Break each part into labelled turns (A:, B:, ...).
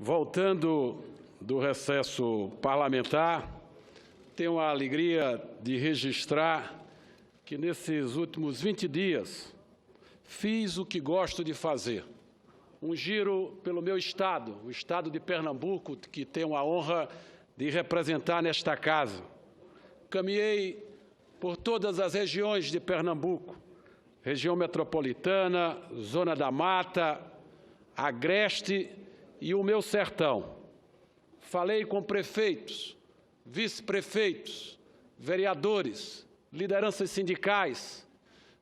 A: Voltando do recesso parlamentar, tenho a alegria de registrar que nesses últimos 20 dias fiz o que gosto de fazer. Um giro pelo meu estado, o estado de Pernambuco, que tenho a honra de representar nesta casa. Caminhei por todas as regiões de Pernambuco, região metropolitana, Zona da Mata, Agreste e o meu sertão. Falei com prefeitos, vice-prefeitos, vereadores, lideranças sindicais,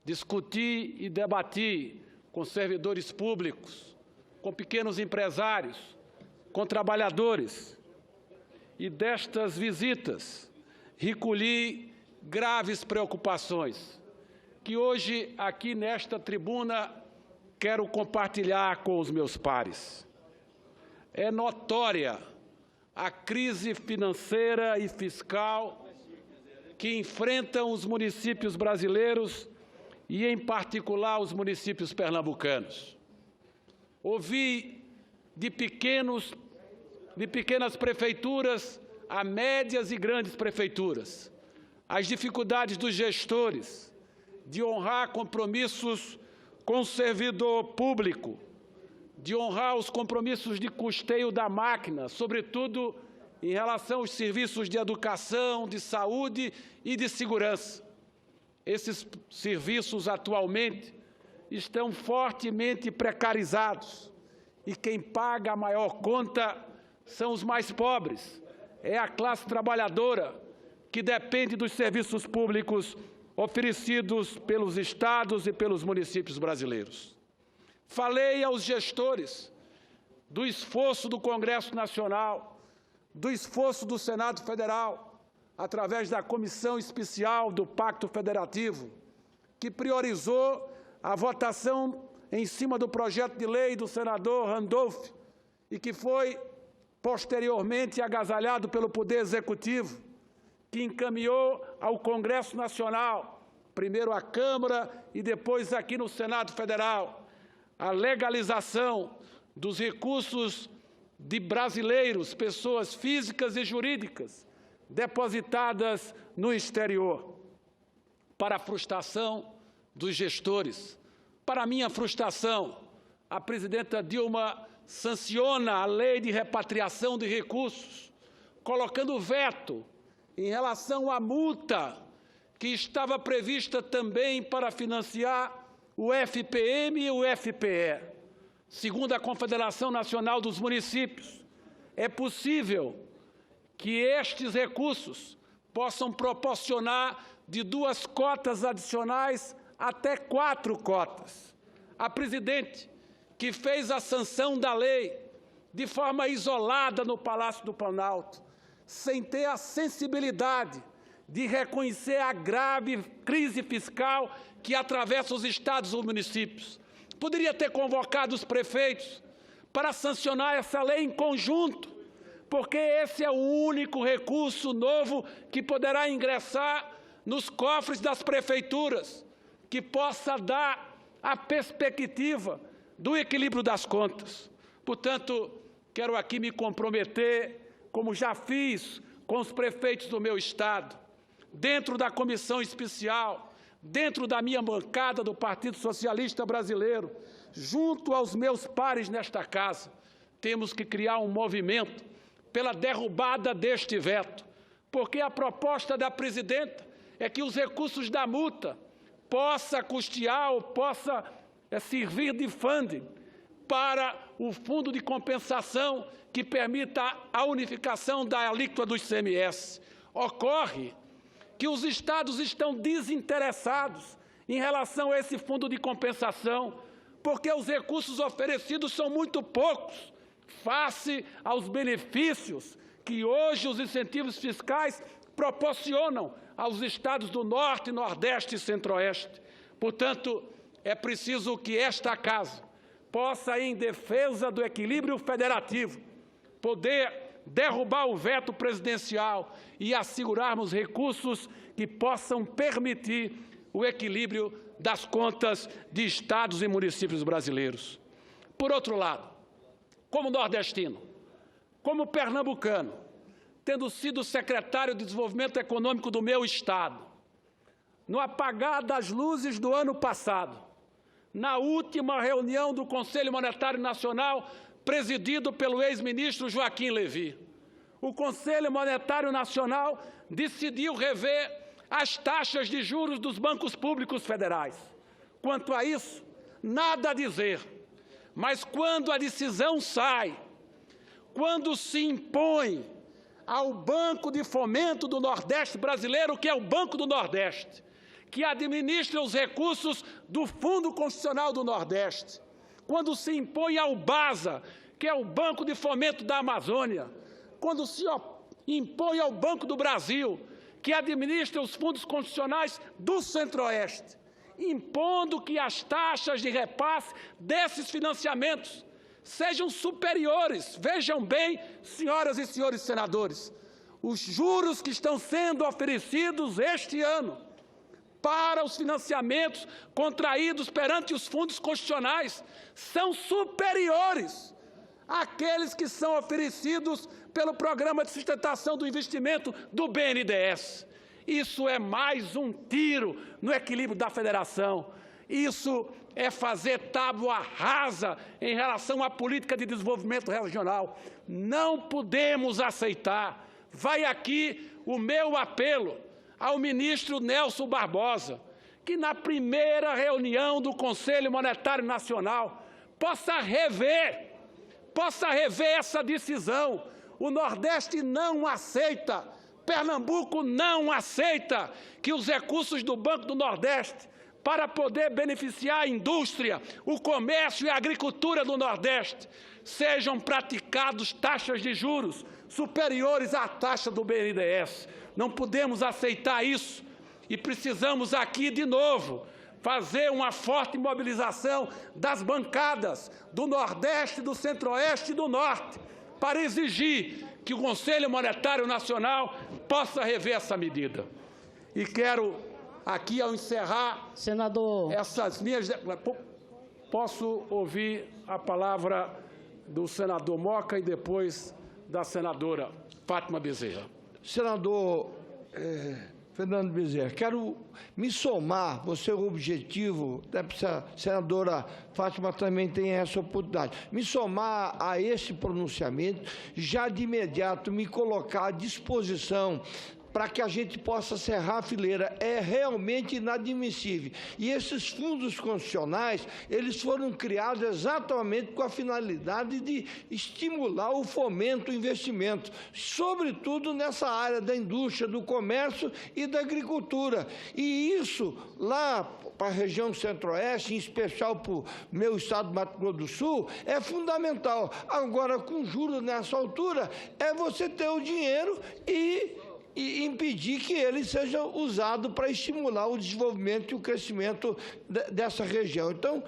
A: discuti e debati com servidores públicos, com pequenos empresários, com trabalhadores. E destas visitas, recolhi graves preocupações, que hoje, aqui nesta tribuna, quero compartilhar com os meus pares. É notória a crise financeira e fiscal que enfrentam os municípios brasileiros e, em particular, os municípios pernambucanos. Ouvi de pequenas prefeituras a médias e grandes prefeituras as dificuldades dos gestores de honrar compromissos com o servidor público, de honrar os compromissos de custeio da máquina, sobretudo em relação aos serviços de educação, de saúde e de segurança. Esses serviços, atualmente, estão fortemente precarizados e quem paga a maior conta são os mais pobres, é a classe trabalhadora que depende dos serviços públicos oferecidos pelos estados e pelos municípios brasileiros. Falei aos gestores do esforço do Congresso Nacional, do esforço do Senado Federal, através da Comissão Especial do Pacto Federativo, que priorizou a votação em cima do projeto de lei do senador Randolph e que foi posteriormente agasalhado pelo Poder Executivo, que encaminhou ao Congresso Nacional, primeiro à Câmara e depois aqui no Senado Federal, a legalização dos recursos de brasileiros, pessoas físicas e jurídicas, depositadas no exterior. Para a frustração dos gestores, para a minha frustração, a presidenta Dilma sanciona a lei de repatriação de recursos, colocando veto em relação à multa que estava prevista também para financiar o FPM e o FPE. Segundo a Confederação Nacional dos Municípios, é possível que estes recursos possam proporcionar de 2 cotas adicionais até 4 cotas. A presidente, que fez a sanção da lei de forma isolada no Palácio do Planalto, sem ter a sensibilidade de reconhecer a grave crise fiscal que atravessa os estados e municípios. Poderia ter convocado os prefeitos para sancionar essa lei em conjunto, porque esse é o único recurso novo que poderá ingressar nos cofres das prefeituras, que possa dar a perspectiva do equilíbrio das contas. Portanto, quero aqui me comprometer, como já fiz com os prefeitos do meu estado, dentro da comissão especial, dentro da minha bancada do Partido Socialista Brasileiro, junto aos meus pares nesta casa, temos que criar um movimento pela derrubada deste veto, porque a proposta da presidenta é que os recursos da multa possa custear ou possa servir de funding para o fundo de compensação que permita a unificação da alíquota do ICMS. Ocorre que os estados estão desinteressados em relação a esse fundo de compensação, porque os recursos oferecidos são muito poucos, face aos benefícios que hoje os incentivos fiscais proporcionam aos estados do Norte, Nordeste e Centro-Oeste. Portanto, é preciso que esta casa possa, em defesa do equilíbrio federativo, poder derrubar o veto presidencial e assegurarmos recursos que possam permitir o equilíbrio das contas de estados e municípios brasileiros. Por outro lado, como nordestino, como pernambucano, tendo sido secretário de Desenvolvimento Econômico do meu estado, no apagar das luzes do ano passado, na última reunião do Conselho Monetário Nacional, presidido pelo ex-ministro Joaquim Levy, o Conselho Monetário Nacional decidiu rever as taxas de juros dos bancos públicos federais. Quanto a isso, nada a dizer. Mas quando a decisão sai, quando se impõe ao Banco de Fomento do Nordeste brasileiro, que é o Banco do Nordeste, que administra os recursos do Fundo Constitucional do Nordeste, quando se impõe ao BASA, que é o Banco de Fomento da Amazônia, quando se impõe ao Banco do Brasil, que administra os fundos constitucionais do Centro-Oeste, impondo que as taxas de repasse desses financiamentos sejam superiores. Vejam bem, senhoras e senhores senadores, os juros que estão sendo oferecidos este ano para os financiamentos contraídos perante os fundos constitucionais são superiores àqueles que são oferecidos pelo Programa de Sustentação do Investimento do BNDES. Isso é mais um tiro no equilíbrio da federação. Isso é fazer tábua rasa em relação à política de desenvolvimento regional. Não podemos aceitar. Vai aqui o meu apelo ao ministro Nelson Barbosa, que na primeira reunião do Conselho Monetário Nacional possa rever essa decisão. O Nordeste não aceita, Pernambuco não aceita que os recursos do Banco do Nordeste, para poder beneficiar a indústria, o comércio e a agricultura do Nordeste, sejam praticados taxas de juros superiores à taxa do BNDES. Não podemos aceitar isso e precisamos aqui, de novo, fazer uma forte mobilização das bancadas do Nordeste, do Centro-Oeste e do Norte, para exigir que o Conselho Monetário Nacional possa rever essa medida. E quero, aqui, ao encerrar,
B: senador,
A: essas minhas... Posso ouvir a palavra do senador Moca e depois da senadora Fátima Bezerra.
C: Senador Fernando Bezerra, quero me somar, você é o objetivo, a senadora Fátima também tem essa oportunidade, me somar a esse pronunciamento, já de imediato me colocar à disposição para que a gente possa cerrar a fileira. É realmente inadmissível. E esses fundos constitucionais, eles foram criados exatamente com a finalidade de estimular o fomento, o investimento, sobretudo nessa área da indústria, do comércio e da agricultura. E isso, lá para a região Centro-Oeste, em especial para o meu estado do Mato Grosso do Sul, é fundamental. Agora, com juros nessa altura, é você ter o dinheiro e impedir que ele seja usado para estimular o desenvolvimento e o crescimento dessa região. Então,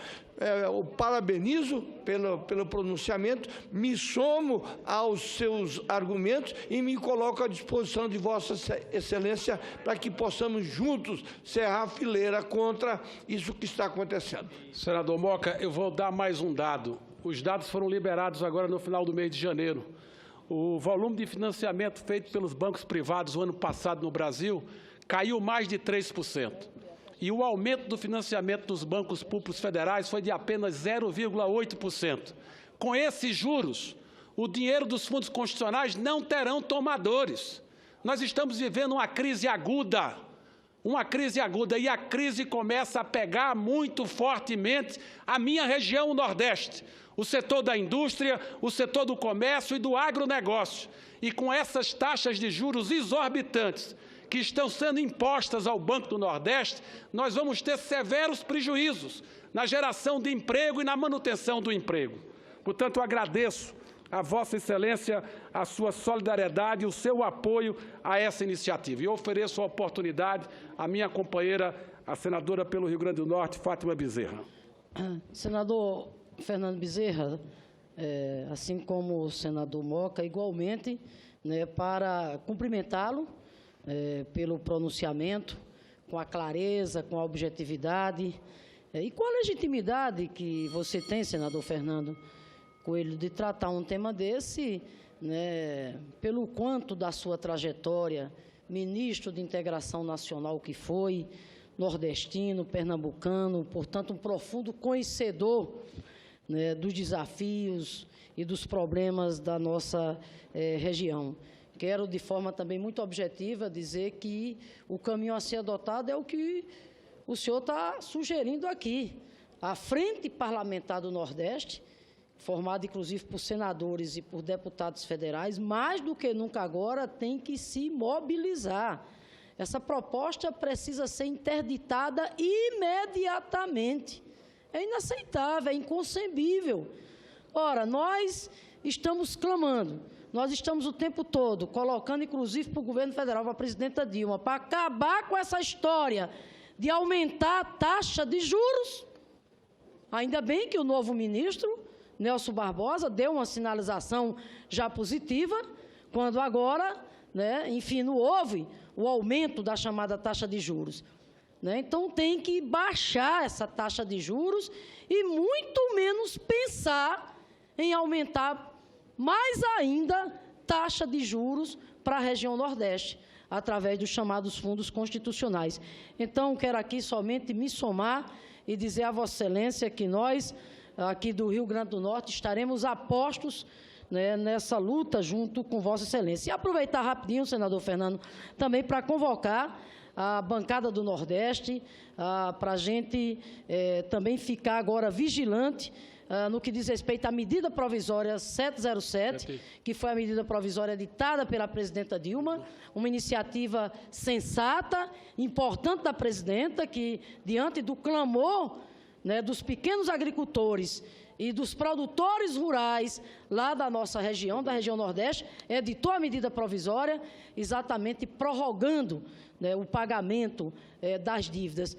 C: eu parabenizo pelo pronunciamento, me somo aos seus argumentos e me coloco à disposição de Vossa Excelência para que possamos juntos cerrar a fileira contra isso que está acontecendo.
A: Senador Moca, eu vou dar mais um dado. Os dados foram liberados agora no final do mês de janeiro. O volume de financiamento feito pelos bancos privados o ano passado no Brasil caiu mais de 3%. E o aumento do financiamento dos bancos públicos federais foi de apenas 0,8%. Com esses juros, o dinheiro dos fundos constitucionais não terão tomadores. Nós estamos vivendo uma crise aguda, e a crise começa a pegar muito fortemente a minha região, o Nordeste, o setor da indústria, o setor do comércio e do agronegócio. E com essas taxas de juros exorbitantes que estão sendo impostas ao Banco do Nordeste, nós vamos ter severos prejuízos na geração de emprego e na manutenção do emprego. Portanto, eu agradeço a Vossa Excelência a sua solidariedade e o seu apoio a essa iniciativa. E ofereço a oportunidade à minha companheira, a senadora pelo Rio Grande do Norte, Fátima Bezerra.
B: Senador Fernando Bezerra, assim como o senador Moca, igualmente, para cumprimentá-lo pelo pronunciamento, com a clareza, com a objetividade e com a legitimidade que você tem, senador Fernando, Coelho, de tratar um tema desse, né, pelo quanto da sua trajetória, ministro de Integração Nacional que foi, nordestino, pernambucano, portanto, um profundo conhecedor, né, dos desafios e dos problemas da nossa região. Quero, de forma também muito objetiva, dizer que o caminho a ser adotado é o que o senhor está sugerindo aqui. A Frente Parlamentar do Nordeste, formada inclusive por senadores e por deputados federais, mais do que nunca agora tem que se mobilizar. Essa proposta precisa ser interditada imediatamente. É inaceitável, é inconcebível. Ora, nós estamos clamando, nós estamos o tempo todo colocando, inclusive, para o governo federal, para a presidenta Dilma, para acabar com essa história de aumentar a taxa de juros. Ainda bem que o novo ministro, Nelson Barbosa, deu uma sinalização já positiva, quando agora, né, enfim, não houve o aumento da chamada taxa de juros. Né? Então, tem que baixar essa taxa de juros e muito menos pensar em aumentar mais ainda taxa de juros para a região Nordeste, através dos chamados fundos constitucionais. Então, quero aqui somente me somar e dizer a Vossa Excelência que nós, aqui do Rio Grande do Norte, estaremos apostos, né, nessa luta junto com Vossa Excelência. E aproveitar rapidinho, senador Fernando, também para convocar a bancada do Nordeste, para a gente também ficar agora vigilante no que diz respeito à medida provisória 707, que foi a medida provisória ditada pela presidenta Dilma, uma iniciativa sensata, importante da presidenta, que, diante do clamor, né, dos pequenos agricultores e dos produtores rurais lá da nossa região, da região Nordeste, editou a medida provisória, exatamente prorrogando, né, o pagamento das dívidas.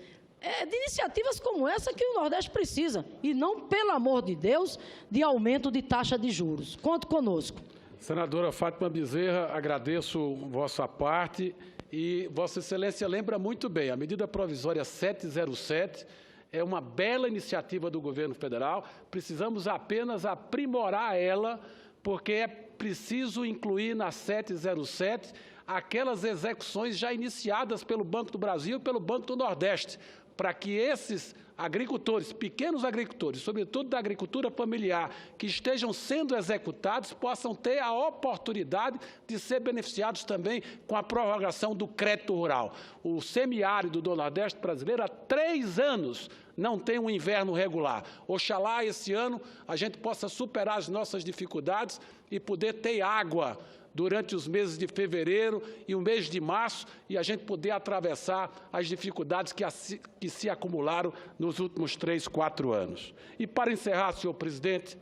B: De iniciativas como essa que o Nordeste precisa, e não, pelo amor de Deus, de aumento de taxa de juros. Conte conosco.
A: Senadora Fátima Bezerra, agradeço vossa parte e Vossa Excelência lembra muito bem, a medida provisória 707 é uma bela iniciativa do governo federal, precisamos apenas aprimorar ela, porque é preciso incluir na 707 aquelas execuções já iniciadas pelo Banco do Brasil e pelo Banco do Nordeste, para que esses agricultores, pequenos agricultores, sobretudo da agricultura familiar, que estejam sendo executados, possam ter a oportunidade de ser beneficiados também com a prorrogação do crédito rural. O semiárido do Nordeste brasileiro há 3 anos não tem um inverno regular. Oxalá esse ano a gente possa superar as nossas dificuldades e poder ter água durante os meses de fevereiro e o mês de março, e a gente poder atravessar as dificuldades que se acumularam nos últimos 3, 4 anos. E para encerrar, senhor presidente,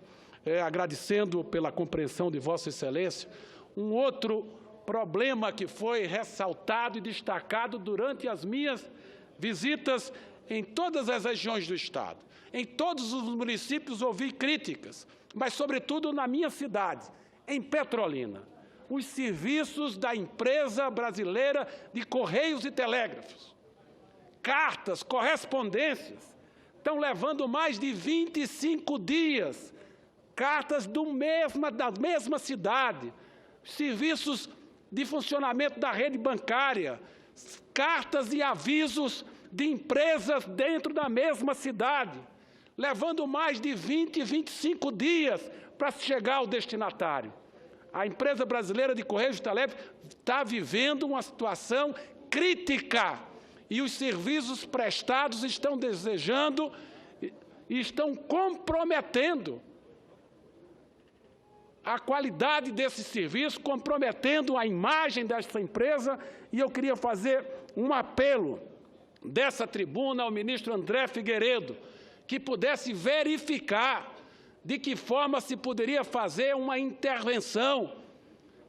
A: agradecendo pela compreensão de Vossa Excelência, um outro problema que foi ressaltado e destacado durante as minhas visitas em todas as regiões do Estado. Em todos os municípios ouvi críticas, mas, sobretudo, na minha cidade, em Petrolina. Os serviços da empresa brasileira de Correios e Telégrafos, cartas, correspondências, estão levando mais de 25 dias, cartas da mesma cidade, serviços de funcionamento da rede bancária, cartas e avisos de empresas dentro da mesma cidade, levando mais de 20, 25 dias para chegar ao destinatário. A empresa brasileira de Correios e Telégrafos está vivendo uma situação crítica e os serviços prestados estão desejando e estão comprometendo a qualidade desse serviço, comprometendo a imagem dessa empresa, e eu queria fazer um apelo dessa tribuna ao ministro André Figueiredo, que pudesse verificar de que forma se poderia fazer uma intervenção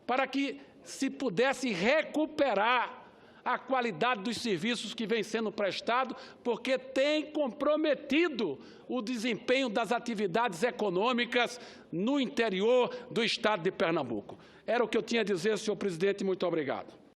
A: para que se pudesse recuperar a qualidade dos serviços que vem sendo prestados, porque tem comprometido o desempenho das atividades econômicas no interior do Estado de Pernambuco. Era o que eu tinha a dizer, senhor presidente, muito obrigado.